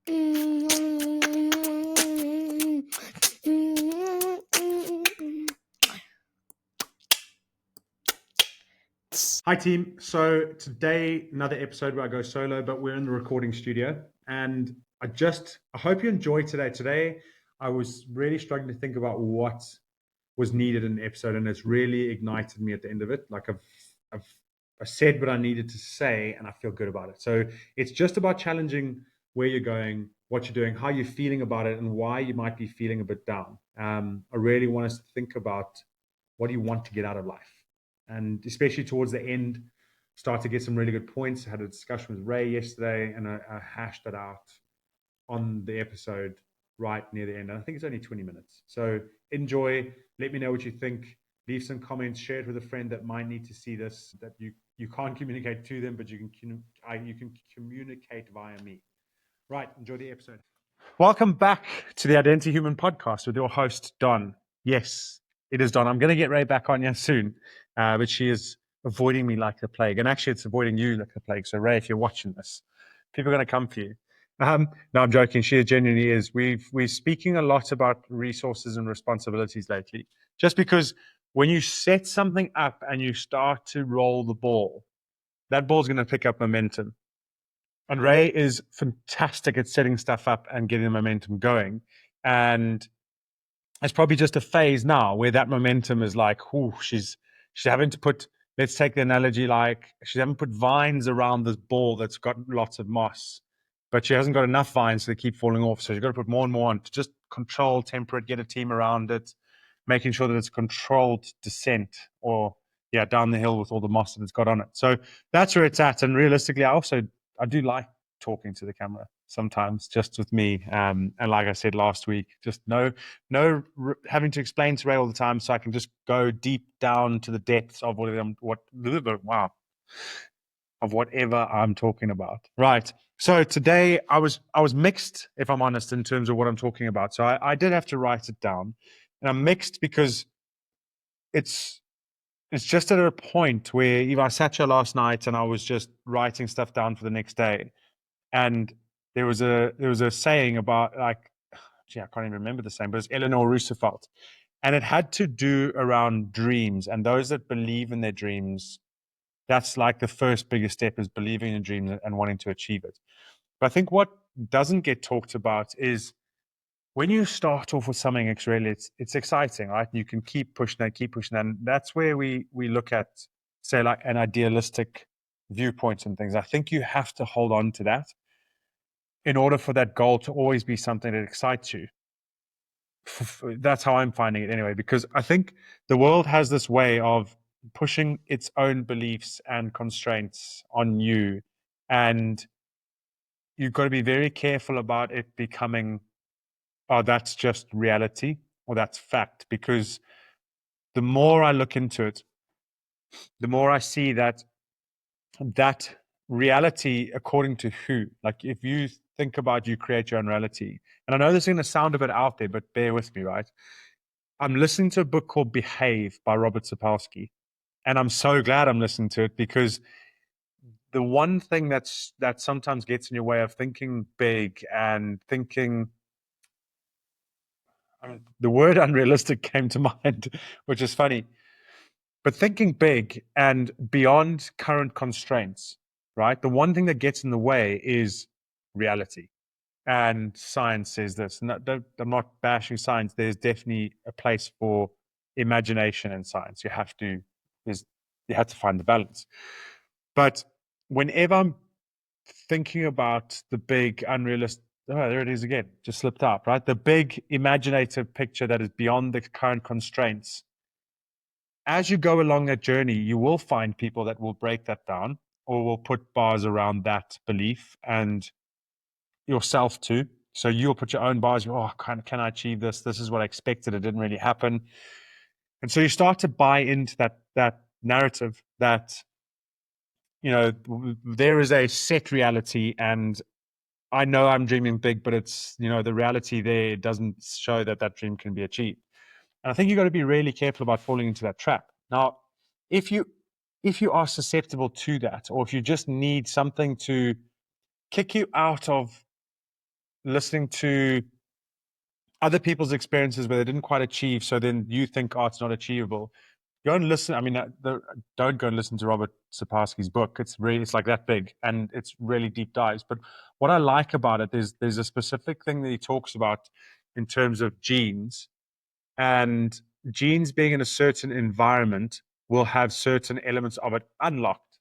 Hi team. So today another episode where I go solo, but we're in the recording studio, and I hope you enjoy today. Today I was really struggling to think about what was needed in the episode, and it's really ignited me at the end of it. Like I said what I needed to say, and I feel good about it. So it's just about challenging where you're going, what you're doing, how you're feeling about it, and why you might be feeling a bit down. I really want us to think about what do you want to get out of life, and especially towards the end, start to get some really good points. I had a discussion with Ray yesterday, and I hashed that out on the episode right near the end. And I think it's only 20 minutes. So enjoy. Let me know what you think. Leave some comments. Share it with a friend that might need to see this. That you can't communicate to them, but you can communicate via me. Right. Enjoy the episode. Welcome back to the Identity Human podcast with your host Don. Yes, it is Don. I'm going to get Ray back on here soon, but she is avoiding me like the plague, and actually, it's avoiding you like the plague. So Ray, if you're watching this, people are going to come for you. No, I'm joking. She genuinely is. We're speaking a lot about resources and responsibilities lately, just because when you set something up and you start to roll the ball, that ball's going to pick up momentum. And Ray is fantastic at setting stuff up and getting the momentum going. And it's probably just a phase now where that momentum is like, she's having to put, let's take the analogy, like she's having to put vines around this ball that's got lots of moss, but she hasn't got enough vines, so they keep falling off. So she's got to put more and more on to just control, temper it, get a team around it, making sure that it's a controlled descent or down the hill with all the moss that it's got on it. So that's where it's at. And realistically, I do like talking to the camera sometimes, just with me. And like I said last week, just no having to explain to Ray all the time, so I can just go deep down to the depths of whatever I'm talking about. Right. So today I was mixed, if I'm honest, in terms of what I'm talking about. So I did have to write it down, and I'm mixed because it's just at a point where even I sat here last night and I was just writing stuff down for the next day, and there was a saying about, like, I can't even remember the saying, but it's Eleanor Roosevelt, and it had to do around dreams, and those that believe in their dreams. That's like the first biggest step, is believing in dreams and wanting to achieve it. But I think what doesn't get talked about is when you start off with something, it's exciting, right? You can keep pushing that, and that's where we look at, say, like an idealistic viewpoint and things. I think you have to hold on to that in order for that goal to always be something that excites you. That's how I'm finding it anyway, because I think the world has this way of pushing its own beliefs and constraints on you, and you've got to be very careful about it becoming, oh, that's just reality or that's fact, because the more I look into it, the more I see that reality, according to who, like if you think about, you create your own reality. And I know this is going to sound a bit out there, but bear with me, right? I'm listening to a book called Behave by Robert Sapolsky. And I'm so glad I'm listening to it, because the one thing that sometimes gets in your way of thinking big and thinking, the word unrealistic came to mind, which is funny, but thinking big and beyond current constraints, right? The one thing that gets in the way is reality. And science says this. And I'm not bashing science. There's definitely a place for imagination in science. You have to find the balance. But whenever I'm thinking about the big unrealistic, there it is again, just slipped out, right? The big imaginative picture that is beyond the current constraints. As you go along that journey, you will find people that will break that down or will put bars around that belief, and yourself too. So you'll put your own bars. Can I achieve this? This is what I expected. It didn't really happen. And so you start to buy into that narrative that, there is a set reality, and I know I'm dreaming big, but it's, the reality there doesn't show that dream can be achieved. And I think you've got to be really careful about falling into that trap. Now, if you are susceptible to that, or if you just need something to kick you out of listening to other people's experiences where they didn't quite achieve, so then you think, oh, it's not achievable. Go and listen. I mean, don't go and listen to Robert Sapolsky's book. It's like that big, and it's really deep dives. But what I like about it is there's a specific thing that he talks about in terms of genes, and genes being in a certain environment will have certain elements of it unlocked,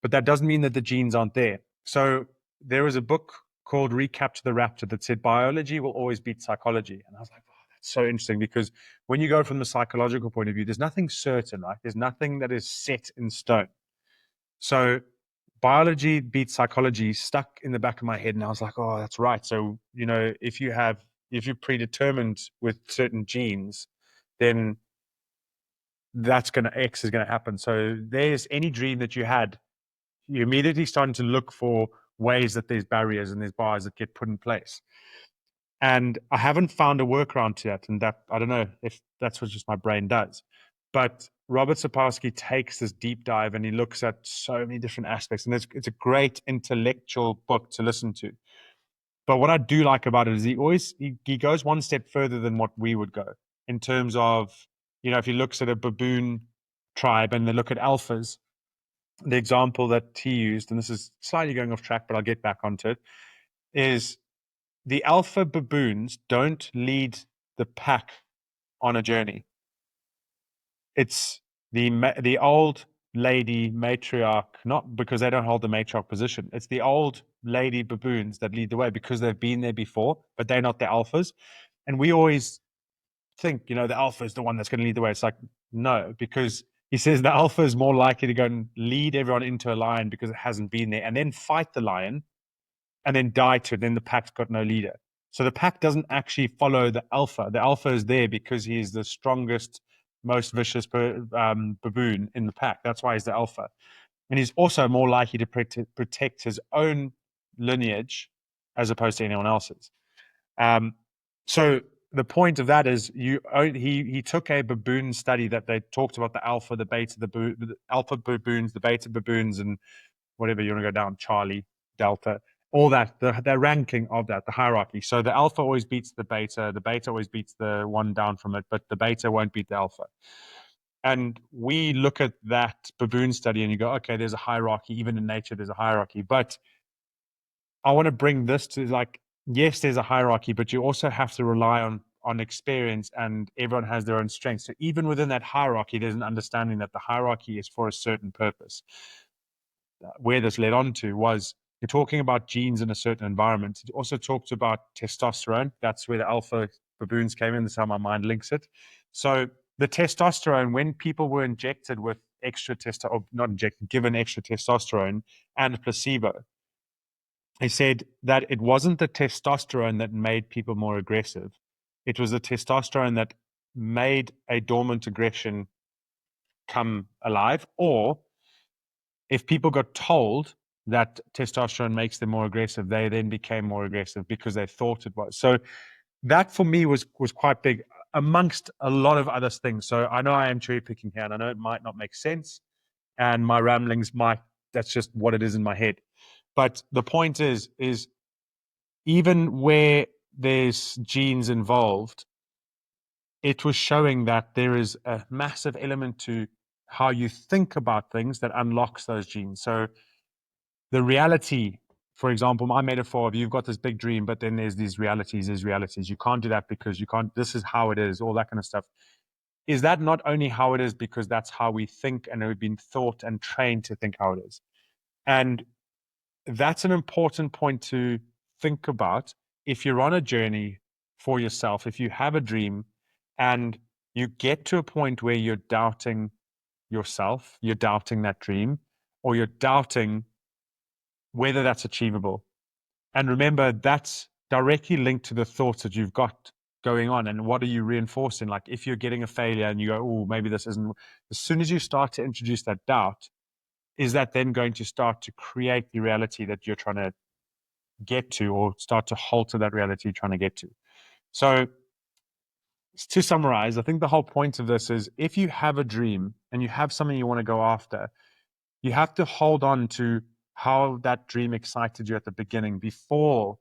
but that doesn't mean that the genes aren't there. So there was a book called Recapture the Raptor that said biology will always beat psychology. And I was like, oh, that's so interesting, because when you go from the psychological point of view, there's nothing certain, right? There's nothing that is set in stone. So biology beats psychology stuck in the back of my head. And I was like, oh, that's right. So, if you're predetermined with certain genes, then X is going to happen. So there's any dream that you had, you're immediately starting to look for ways that there's barriers and there's bars that get put in place. And I haven't found a workaround to that. And that, I don't know if that's what just my brain does. But Robert Sapolsky takes this deep dive and he looks at so many different aspects. And it's a great intellectual book to listen to. But what I do like about it is he goes one step further than what we would go in terms of, if he looks at a baboon tribe and they look at alphas, the example that he used, and this is slightly going off track, but I'll get back onto it, is the alpha baboons don't lead the pack on a journey. It's the old lady matriarch, not because they don't hold the matriarch position. It's the old lady baboons that lead the way because they've been there before, but they're not the alphas. And we always think, the alpha is the one that's going to lead the way. It's like, no, because he says the alpha is more likely to go and lead everyone into a lion because it hasn't been there and then fight the lion and then die to it. Then the pack's got no leader. So the pack doesn't actually follow the alpha. The alpha is there because he is the strongest, most vicious baboon in the pack. That's why he's the alpha. And he's also more likely to protect his own lineage as opposed to anyone else's. So the point of that is he took a baboon study that they talked about the alpha, the beta, the alpha baboons, the beta baboons, and whatever you want to go down, Charlie, Delta, all that, the ranking of that, the hierarchy. So the alpha always beats the beta always beats the one down from it, but the beta won't beat the alpha. And we look at that baboon study and you go, okay, there's a hierarchy. Even in nature, there's a hierarchy. But I want to bring this to like, yes, there's a hierarchy, but you also have to rely on experience, and everyone has their own strengths. So even within that hierarchy, there's an understanding that the hierarchy is for a certain purpose. Where this led on to was you're talking about genes in a certain environment. It also talks about testosterone. That's where the alpha baboons came in. That's how my mind links it. So the testosterone, when people were injected with extra testosterone, or not injected, given extra testosterone and a placebo, he said that it wasn't the testosterone that made people more aggressive. It was the testosterone that made a dormant aggression come alive. Or if people got told that testosterone makes them more aggressive, they then became more aggressive because they thought it was. So that for me was quite big amongst a lot of other things. So I know I am cherry picking here, and I know it might not make sense, and my ramblings that's just what it is in my head. But the point is even where there's genes involved, it was showing that there is a massive element to how you think about things that unlocks those genes. So the reality, for example, my metaphor of you've got this big dream, but then there's realities. You can't do that because you can't, this is how it is, all that kind of stuff. Is that not only how it is because that's how we think and we've been taught and trained to think how it is? And that's an important point to think about if you're on a journey for yourself, if you have a dream and you get to a point where you're doubting yourself, you're doubting that dream, or you're doubting whether that's achievable. And remember, that's directly linked to the thoughts that you've got going on. And what are you reinforcing? Like if you're getting a failure and you go, oh, maybe this isn't, as soon as you start to introduce that doubt, is that then going to start to create the reality that you're trying to get to, or start to alter that reality you're trying to get to? So to summarize, I think the whole point of this is if you have a dream and you have something you want to go after, you have to hold on to how that dream excited you at the beginning before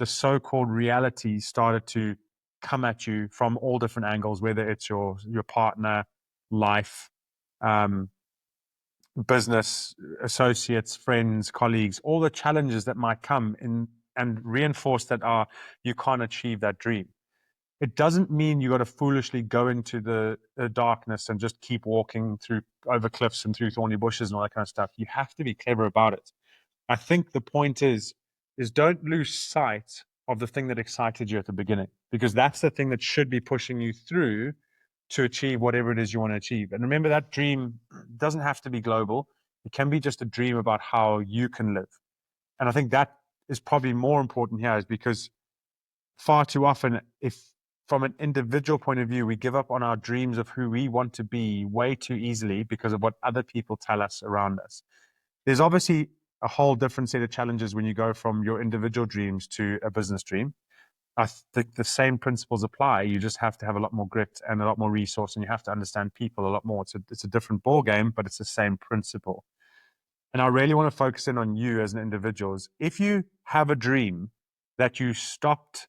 the so-called reality started to come at you from all different angles, whether it's your partner, life, um, business, associates, friends, colleagues, all the challenges that might come in and reinforce that you can't achieve that dream. It doesn't mean you got to foolishly go into the darkness and just keep walking through over cliffs and through thorny bushes and all that kind of stuff. You have to be clever about it. I think the point is don't lose sight of the thing that excited you at the beginning, because that's the thing that should be pushing you through to achieve whatever it is you want to achieve. And remember, that dream doesn't have to be global. It can be just a dream about how you can live. And I think that is probably more important here, is because far too often, if from an individual point of view, we give up on our dreams of who we want to be way too easily because of what other people tell us around us. There's obviously a whole different set of challenges when you go from your individual dreams to a business dream. I think the same principles apply. You just have to have a lot more grit and a lot more resource, and you have to understand people a lot more. It's a different ball game, but it's the same principle. And I really want to focus in on you as an individual. If you have a dream that you stopped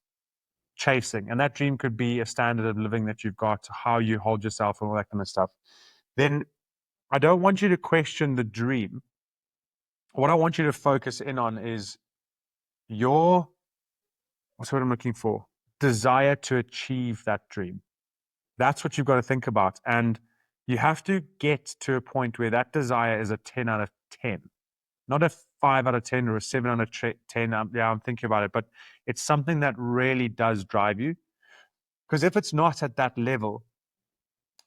chasing, and that dream could be a standard of living that you've got, how you hold yourself and all that kind of stuff, then I don't want you to question the dream. What I want you to focus in on is your, what's what I'm looking for? Desire to achieve that dream. That's what you've got to think about. And you have to get to a point where that desire is a 10 out of 10, not a 5 out of 10 or a 7 out of 10. I'm thinking about it, but it's something that really does drive you. Because if it's not at that level,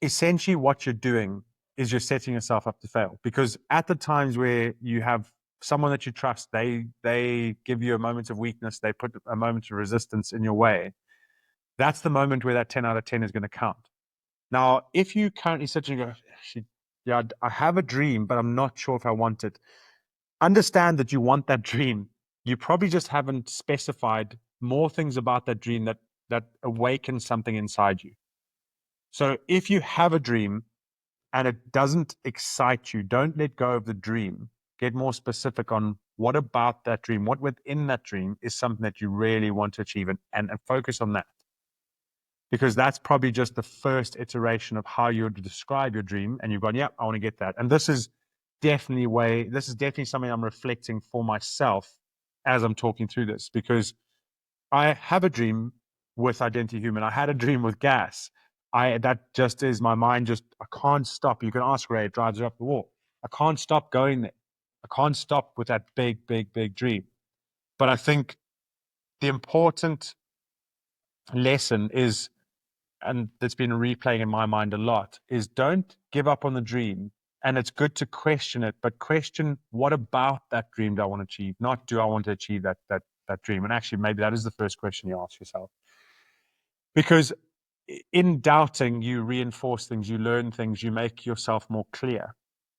essentially what you're doing is you're setting yourself up to fail. Because at the times where you have someone that you trust, they give you a moment of weakness, they put a moment of resistance in your way, that's the moment where that 10 out of 10 is going to count. Now, if you currently sit and go, yeah, I have a dream, but I'm not sure if I want it, understand that you want that dream. You probably just haven't specified more things about that dream that awaken something inside you. So if you have a dream and it doesn't excite you, don't let go of the dream. Get more specific on what about that dream, what within that dream is something that you really want to achieve, and focus on that. Because that's probably just the first iteration of how you would describe your dream. And you've gone, yeah, I want to get that. And this is definitely something I'm reflecting for myself as I'm talking through this, because I have a dream with Identity Human. I had a dream with gas. That just is my mind. I can't stop. You can ask Ray, it drives her up the wall. I can't stop going there. I can't stop with that big, big, big dream. But I think the important lesson is, and that's been replaying in my mind a lot, is don't give up on the dream. And it's good to question it, but question what about that dream do I want to achieve? Not do I want to achieve that dream? And actually, maybe that is the first question you ask yourself. Because in doubting, you reinforce things, you learn things, you make yourself more clear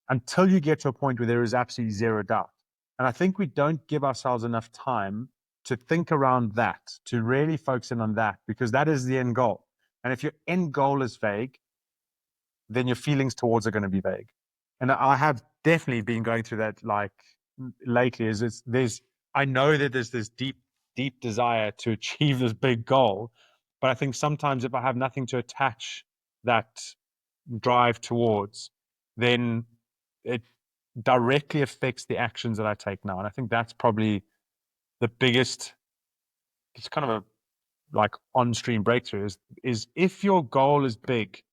until you get to a point where there is absolutely zero doubt. And I think we don't give ourselves enough time to think around that, to really focus in on that, because that is the end goal. And if your end goal is vague, then your feelings towards it are going to be vague. And I have definitely been going through that, like, lately. I know that there's this deep, deep desire to achieve this big goal, but I think sometimes if I have nothing to attach that drive towards, then it directly affects the actions that I take now. And I think that's probably the biggest, it's kind of a like on-stream breakthrough, is if your goal is big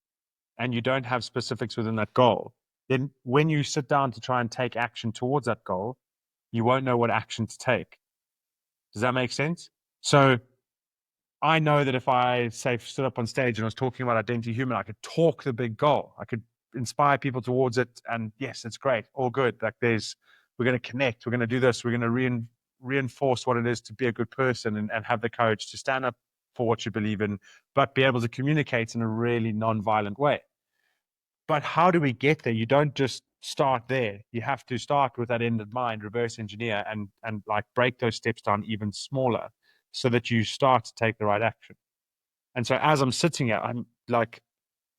and you don't have specifics within that goal, then when you sit down to try and take action towards that goal, you won't know what action to take. Does that make sense? So I know that if I, say, stood up on stage and I was talking about Identity Human, I could talk the big goal. I could inspire people towards it. And yes, it's great. All good. Like we're going to connect. We're going to do this. We're going to reinforce what it is to be a good person and have the courage to stand up for what you believe in, but be able to communicate in a really non-violent way. But how do we get there? You don't just start there. You have to start with that end in mind, reverse engineer, and like break those steps down even smaller so that you start to take the right action. And so as I'm sitting here, I'm like,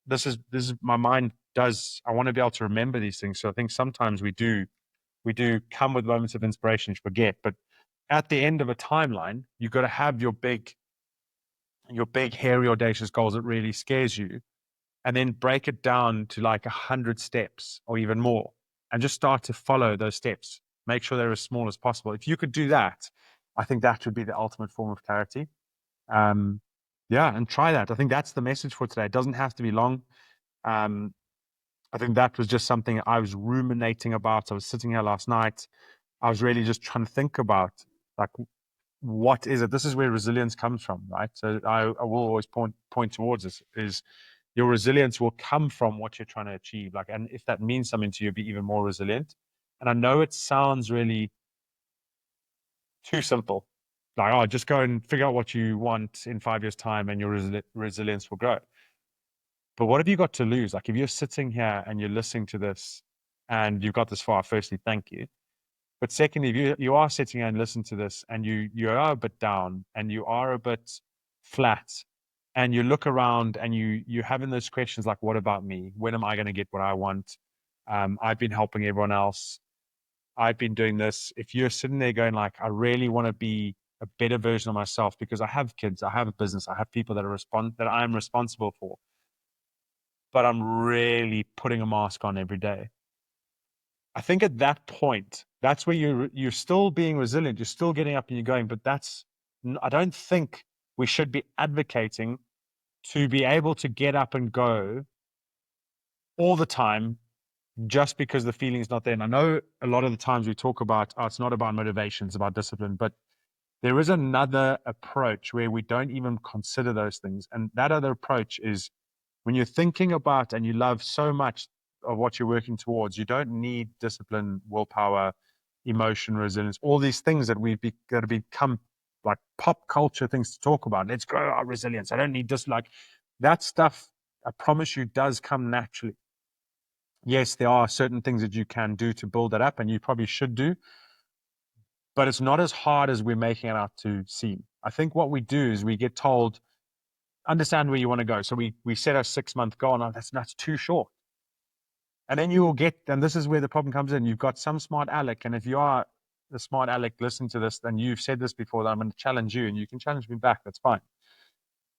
this is my mind I want to be able to remember these things. So I think sometimes we do come with moments of inspiration to forget, but at the end of a timeline, you've got to have your big, hairy, audacious goals that really scares you, and then break it down to like 100 steps or even more, and just start to follow those steps. Make sure they're as small as possible. If you could do that, I think that would be the ultimate form of clarity. Um, yeah, and try that. I think that's the message for today. It doesn't have to be long. Um, I think that was just something I was ruminating about. I was sitting here last night. I was really just trying to think about, like, what is it? This is where resilience comes from, right? So I will always point towards this, is your resilience will come from what you're trying to achieve. Like, and if that means something to you, be even more resilient. And I know it sounds really too simple. Like, oh, just go and figure out what you want in 5 years' time and your resilience will grow. But what have you got to lose? Like, if you're sitting here and you're listening to this and you've got this far, firstly, thank you. But secondly, if you are sitting here and listen to this and you are a bit down and you are a bit flat, and you look around and you're having those questions like, what about me? When am I going to get what I want? I've been helping everyone else. I've been doing this. If you're sitting there going like, I really want to be a better version of myself because I have kids, I have a business, I have people that I'm responsible for, but I'm really putting a mask on every day. I think at that point, that's where you're still being resilient. You're still getting up and you're going, but I don't think we should be advocating to be able to get up and go all the time just because the feeling is not there. And I know a lot of the times we talk about, oh, it's not about motivation, it's about discipline, but there is another approach where we don't even consider those things. And that other approach is when you're thinking about and you love so much of what you're working towards, you don't need discipline, willpower, emotion, resilience, all these things that got to become like pop culture things to talk about. Let's grow our resilience. I don't need this. Like, that stuff, I promise you, does come naturally. Yes, there are certain things that you can do to build that up, and you probably should do, but it's not as hard as we're making it out to seem. I think what we do is we get told, understand where you want to go. So we set a 6-month goal. No, that's too short. And then you will get, and this is where the problem comes in. You've got some smart aleck, and if you are the smart aleck, listen to this, then you've said this before, that I'm going to challenge you, and you can challenge me back. That's fine.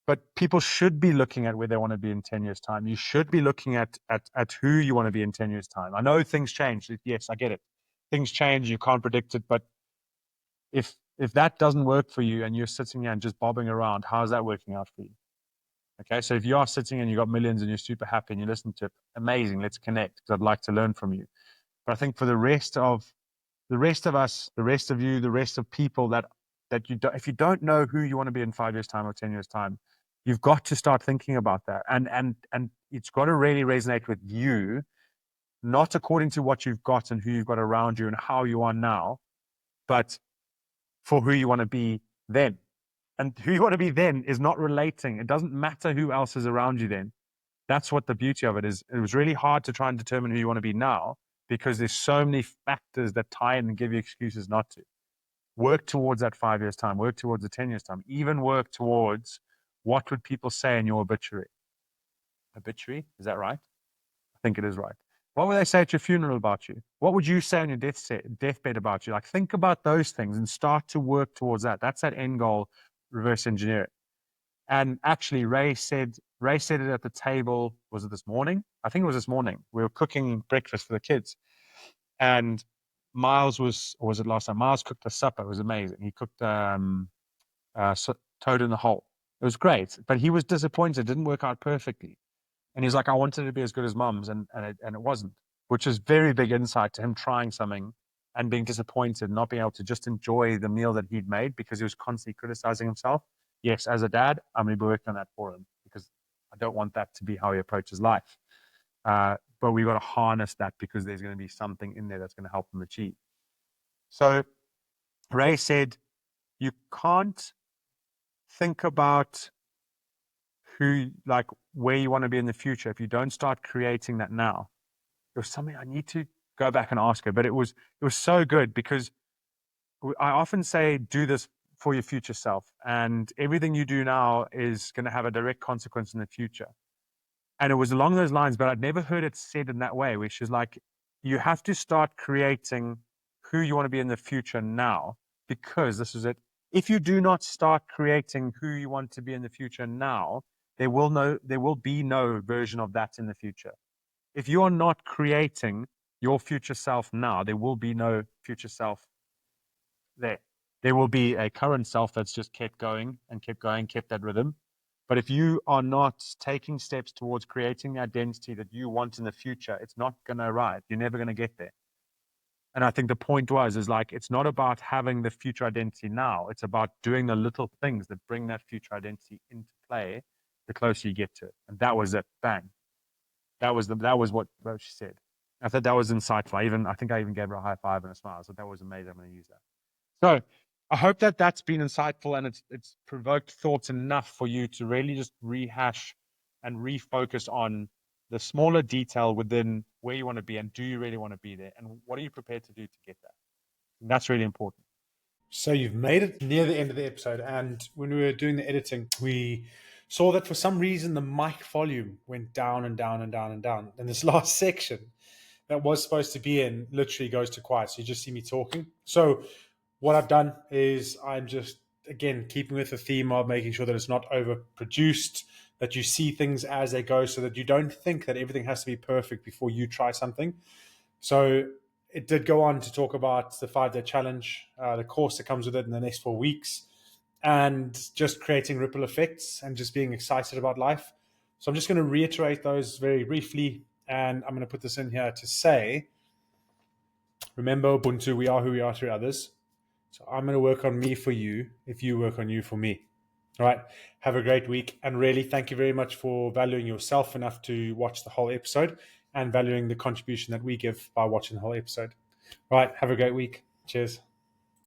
But people should be looking at where they want to be in 10 years' time. You should be looking at who you want to be in 10 years' time. I know things change. Yes, I get it. Things change. You can't predict it. But if that doesn't work for you and you're sitting here and just bobbing around, how's that working out for you? Okay, so if you are sitting and you've got millions and you're super happy and you listen to it, amazing, let's connect because I'd like to learn from you. But I think for the rest of us, the rest of you, the rest of people that you don't, if you don't know who you want to be in 5 years' time or 10 years' time, you've got to start thinking about that. And it's got to really resonate with you, not according to what you've got and who you've got around you and how you are now, but for who you want to be then. And who you want to be then is not relating. It doesn't matter who else is around you then. That's what the beauty of it is. It was really hard to try and determine who you want to be now because there's so many factors that tie in and give you excuses not to. Work towards that 5 years' time, work towards the 10 years' time, even work towards what would people say in your obituary. Obituary? Is that right? I think it is right. What would they say at your funeral about you? What would you say on your deathbed about you? Like, think about those things and start to work towards that. That's that end goal, reverse engineer it. And actually, Ray said it at the table. Was it this morning? I think it was this morning. We were cooking breakfast for the kids, and Miles or was it last time? Miles cooked a supper. It was amazing. He cooked toad in the hole. It was great, but he was disappointed. It didn't work out perfectly. And he's like, I wanted it to be as good as Mum's, and it wasn't, which is very big insight to him trying something and being disappointed, not being able to just enjoy the meal that he'd made because he was constantly criticizing himself. Yes, as a dad, I'm going to be working on that for him because I don't want that to be how he approaches life. But we've got to harness that because there's going to be something in there that's going to help him achieve. So Ray said, you can't think about where you want to be in the future if you don't start creating that now. There was something I need to go back and ask her, but it was so good because I often say, do this for your future self, and everything you do now is going to have a direct consequence in the future. And it was along those lines, but I'd never heard it said in that way, which is like, you have to start creating who you want to be in the future now, because this is it. If you do not start creating who you want to be in the future now, there will be no version of that in the future. If you are not creating your future self now, there will be no future self there. There will be a current self that's just kept going and kept going, kept that rhythm. But if you are not taking steps towards creating the identity that you want in the future, it's not going to arrive. You're never going to get there. And I think the point is like, it's not about having the future identity now. It's about doing the little things that bring that future identity into play the closer you get to it. And that was it. Bang. That was what she said. I thought that was insightful. I think I even gave her a high five and a smile. So that was amazing. I'm going to use that. So I hope that that's been insightful and it's provoked thoughts enough for you to really just rehash and refocus on the smaller detail within where you want to be and do you really want to be there and what are you prepared to do to get there. And that's really important. So you've made it near the end of the episode, and when we were doing the editing, we saw that for some reason the mic volume went down and down and down and down. And this last section that was supposed to be in literally goes to quiet. So you just see me talking. So what I've done is I'm just, again, keeping with the theme of making sure that it's not overproduced, that you see things as they go so that you don't think that everything has to be perfect before you try something. So it did go on to talk about the 5-day challenge, the course that comes with it in the next 4 weeks, and just creating ripple effects and just being excited about life. So I'm just going to reiterate those very briefly, and I'm going to put this in here to say, remember Ubuntu, we are who we are through others. So I'm going to work on me for you if you work on you for me. All right. Have a great week. And really, thank you very much for valuing yourself enough to watch the whole episode and valuing the contribution that we give by watching the whole episode. All right. Have a great week. Cheers.